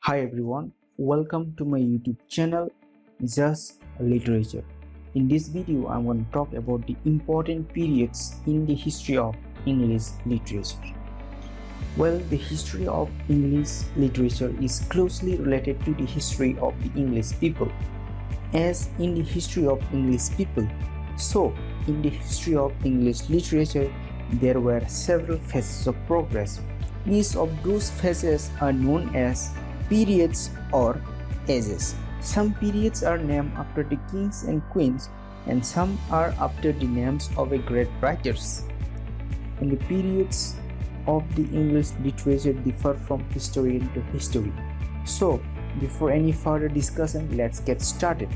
Hi everyone, welcome to my YouTube channel Just Literature. In this video, I'm going to talk about the important periods in the history of English literature. Well, the history of English literature is closely related to the history of the English people. As in the history of English people, so in the history of English literature, there were several phases of progress. Each of those phases are known as periods or ages. Some periods are named after the kings and queens, and some are after the names of a great writers. And the periods of the English literature differ from historian to history. So, before any further discussion, let's get started.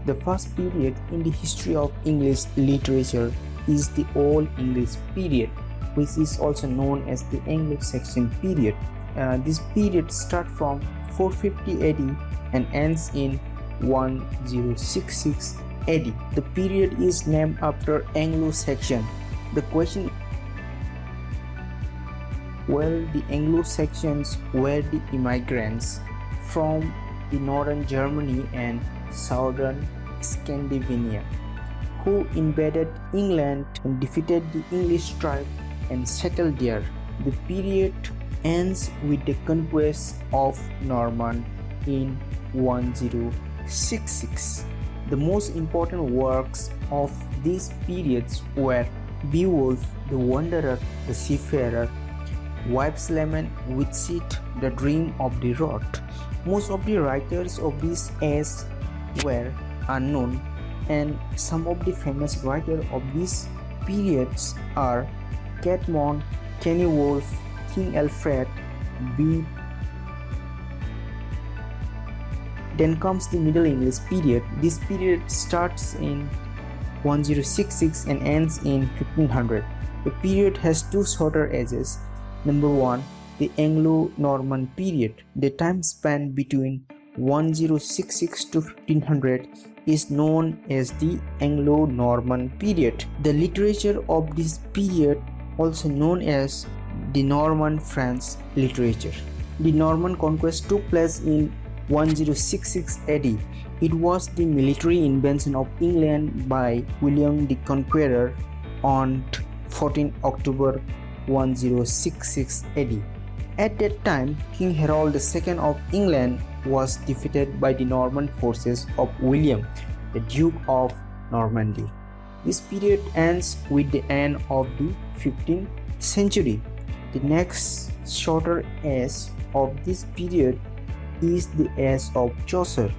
The first period in the history of English literature is the Old English period, which is also known as the Anglo-Saxon period. This period starts from 450 AD and ends in 1066 AD. The period is named after Anglo-Saxon. The question, well, the Anglo-Saxons were the immigrants from the northern Germany and southern Scandinavia who invaded England and defeated the English tribe and settled there. The period ends with the conquest of Norman in 1066. The most important works of these periods were Beowulf the Wanderer, the Seafarer, Wife's Lament, Widsith, The Dream of the Road. Most of the writers of this age were unknown, and some of the famous writers of these periods are Cædmon, Kenilworth, King Alfred, B. Then comes the Middle English period. This period starts in 1066 and ends in 1500. The period has two shorter ages. Number one, the Anglo-Norman period. The time span between 1066 to 1500 is known as the Anglo-Norman period. The literature of this period, also known as the Norman French literature. The Norman conquest took place in 1066 AD. It was the military invasion of England by William the Conqueror on 14 October 1066 AD. At that time, King Harold II of England was defeated by the Norman forces of William, the Duke of Normandy. This period ends with the end of the 15th century. The next shorter age of this period is the age of Chaucer.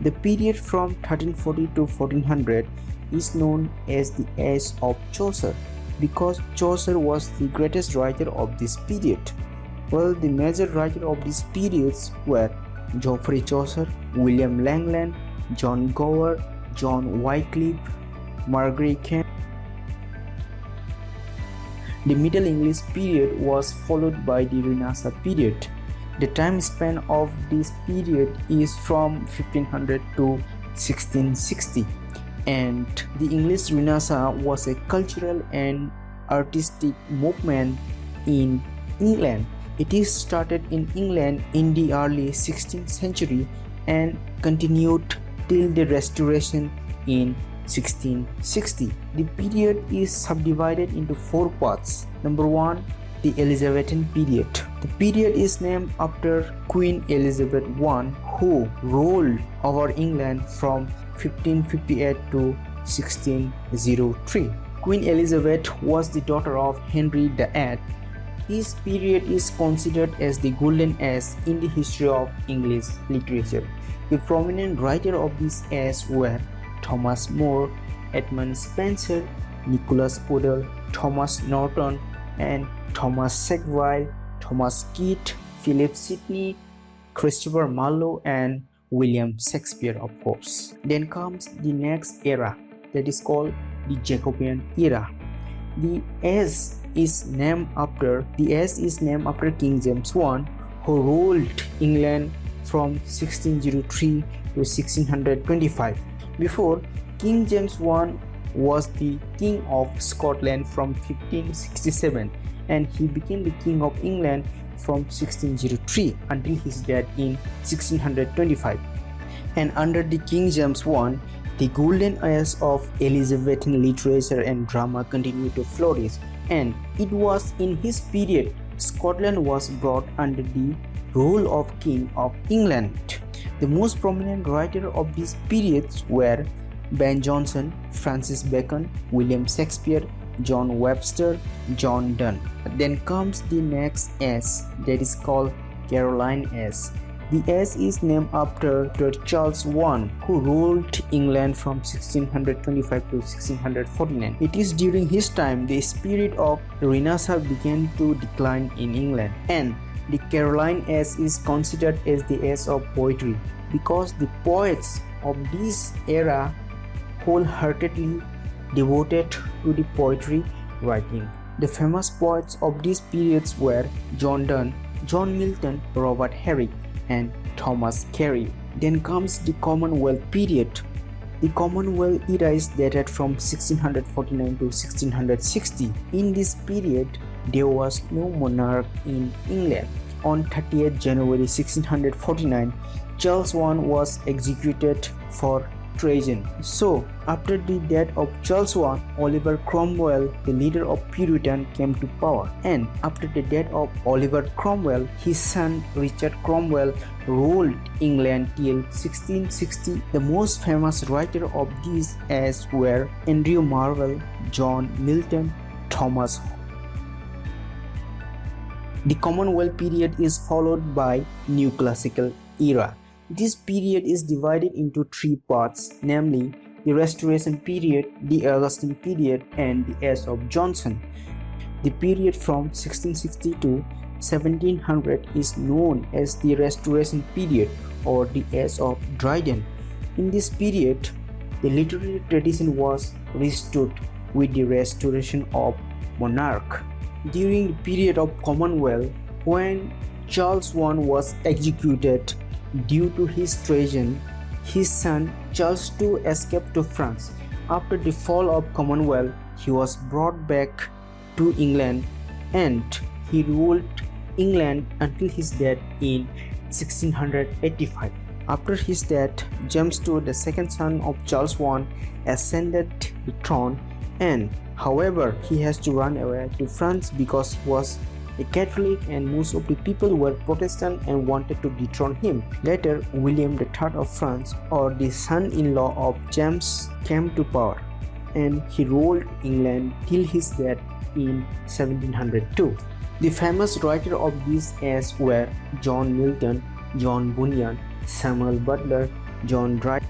The period from 1340 to 1400 is known as the age of Chaucer because Chaucer was the greatest writer of this period. Well, the major writers of these periods were Geoffrey Chaucer, William Langland, John Gower, John Wycliffe, Margaret Kemp. The Middle English period was followed by the Renaissance period. The time span of this period is from 1500 to 1660, and the English Renaissance was a cultural and artistic movement in England. It is started in England in the early 16th century and continued till the Restoration in 1660. The period is subdivided into four parts. Number one, the Elizabethan period. The period is named after Queen Elizabeth I, who ruled over England from 1558 to 1603. Queen Elizabeth was the daughter of Henry VIII. This period is considered as the golden age in the history of English literature. The prominent writers of this age were Thomas More, Edmund Spenser, Nicholas Odell, Thomas Norton, and Thomas Sackville, Thomas Keats, Philip Sidney, Christopher Marlowe, and William Shakespeare, of course. Then comes the next era, that is called the Jacobean era. The age is named after King James I, who ruled England from 1603 to 1625. Before King James I was the King of Scotland from 1567 and he became the King of England from 1603 until his death in 1625. And under the King James I, the golden age of Elizabethan literature and drama continued to flourish, and it was in his period Scotland was brought under the rule of King of England. The most prominent writers of these periods were Ben Jonson, Francis Bacon, William Shakespeare, John Webster, John Donne. Then comes the next S, that is called Caroline S. The S is named after Charles I, who ruled England from 1625 to 1649. It is during his time the spirit of Renaissance began to decline in England, and the Caroline S is considered as the age of poetry because the poets of this era wholeheartedly devoted to the poetry writing. The famous poets of these periods were John Donne, John Milton, Robert Herrick, and Thomas Carey. Then comes the Commonwealth period. The Commonwealth era is dated from 1649 to 1660. In this period, there was no monarch in England. On 30th January 1649, Charles I was executed for treason. So, after the death of Charles I, Oliver Cromwell, the leader of Puritan, came to power. And after the death of Oliver Cromwell, his son Richard Cromwell ruled England till 1660. The most famous writers of these as were Andrew Marvell, John Milton, Thomas. The Commonwealth period is followed by New Classical era. This period is divided into three parts, namely the Restoration period, the Augustan period, and the Age of Johnson. The period from 1660 to 1700 is known as the Restoration period or the Age of Dryden. In this period, the literary tradition was restored with the restoration of monarch. During the period of Commonwealth, when Charles I was executed due to his treason, his son Charles II escaped to France. After the fall of Commonwealth, he was brought back to England and he ruled England until his death in 1685. After his death, James II, the second son of Charles I, ascended the throne, and however, he has to run away to France because he was a Catholic and most of the people were Protestant and wanted to dethrone him. Later, William III of France, or the son-in-law of James, came to power and he ruled England till his death in 1702. The famous writers of this age were John Milton, John Bunyan, Samuel Butler, John Dryden.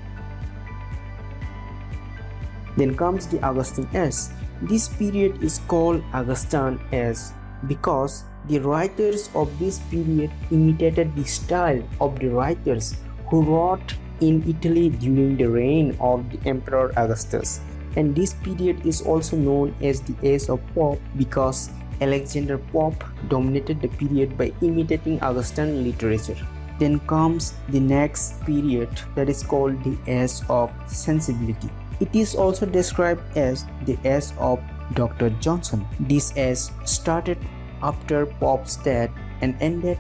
Then comes the Augustan age. This period is called Augustan age because the writers of this period imitated the style of the writers who wrote in Italy during the reign of the Emperor Augustus. And this period is also known as the Age of Pope because Alexander Pope dominated the period by imitating Augustan literature. Then comes the next period that is called the Age of Sensibility. It is also described as the Age of Dr. Johnson. This age started after Pope's death and ended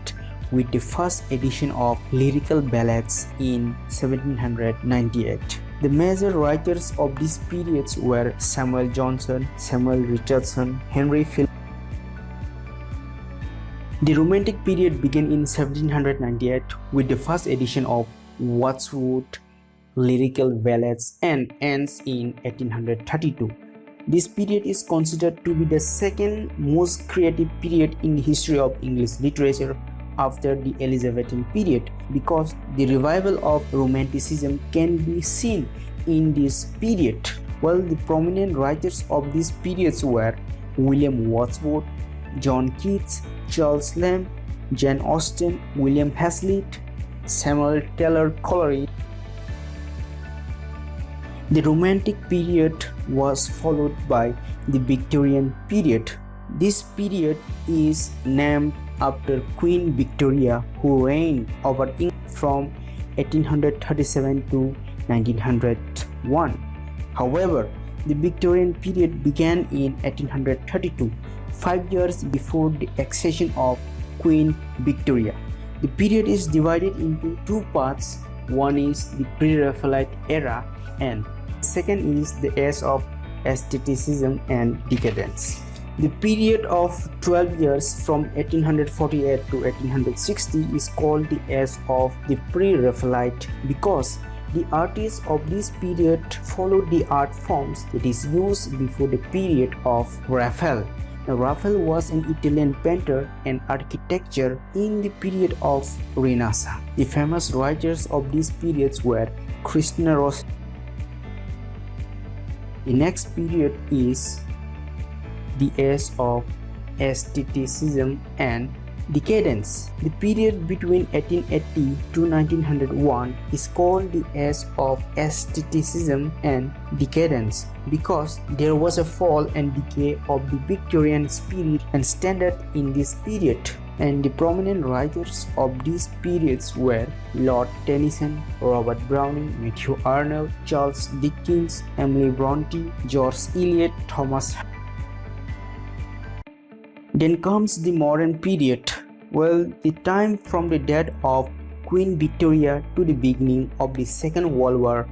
with the first edition of lyrical ballads in 1798. The major writers of these periods were Samuel Johnson, Samuel Richardson, Henry Phillips. The Romantic period began in 1798 with the first edition of Wordsworth's lyrical ballads and ends in 1832. This period is considered to be the second most creative period in the history of English literature after the Elizabethan period because the revival of Romanticism can be seen in this period. While the prominent writers of these periods were William Wordsworth, John Keats, Charles Lamb, Jane Austen, William Hazlitt, Samuel Taylor Coleridge. The Romantic period was followed by the Victorian period. This period is named after Queen Victoria, who reigned over England from 1837 to 1901. However, The Victorian period began in 1832, 5 years before the accession of Queen Victoria. The period is divided into two parts. One is the Pre-Raphaelite era and second is the age of aestheticism and decadence. The period of 12 years from 1848 to 1860 is called the age of the Pre-Raphaelite because the artists of this period followed the art forms that is used before the period of Raphael. Now, Raphael was an Italian painter and architecture in the period of Renaissance. The famous writers of these periods were Christina Rossetti. The next period is the age of aestheticism and decadence. The period between 1880 to 1901 is called the age of aestheticism and decadence because there was a fall and decay of the Victorian spirit and standard in this period. And the prominent writers of these periods were Lord Tennyson, Robert Browning, Matthew Arnold, Charles Dickens, Emily Bronte, George Eliot, Thomas. Then comes the modern period. Well, the time from the death of Queen Victoria to the beginning of the Second World War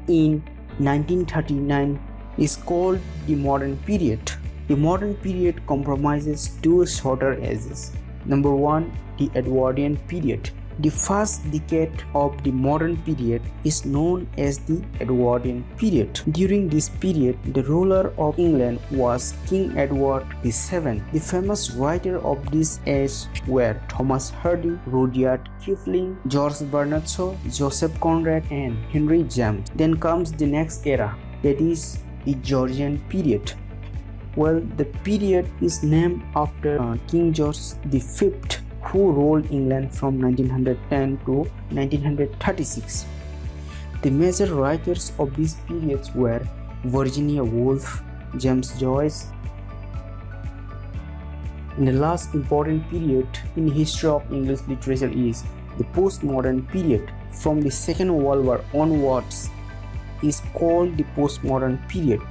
in 1939 is called the modern period. The modern period comprises two shorter ages. Number 1, the Edwardian period. The first decade of the modern period is known as the Edwardian period. During this period, the ruler of England was King Edward VII. The famous writers of this age were Thomas Hardy, Rudyard Kipling, George Bernard Shaw, Joseph Conrad, and Henry James. Then comes the next era, that is the Georgian period. Well, the period is named after King George V, who ruled England from 1910 to 1936. The major writers of these periods were Virginia Woolf, James Joyce. And the last important period in the history of English literature is the postmodern period. From the Second World War onwards is called the postmodern period.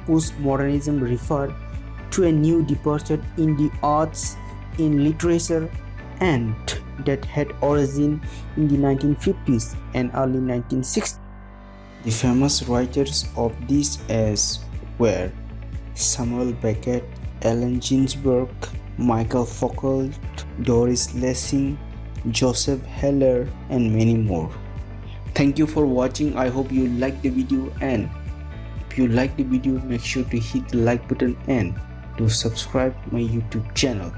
Postmodernism refers to a new departure in the arts, in literature, and that had origin in the 1950s and early 1960s. The famous writers of this age were Samuel Beckett, Allen Ginsberg, Michael Foucault, Doris Lessing, Joseph Heller, and many more. Thank you for watching. I hope you liked the video, and if you like the video, make sure to hit the like button and to subscribe my YouTube channel.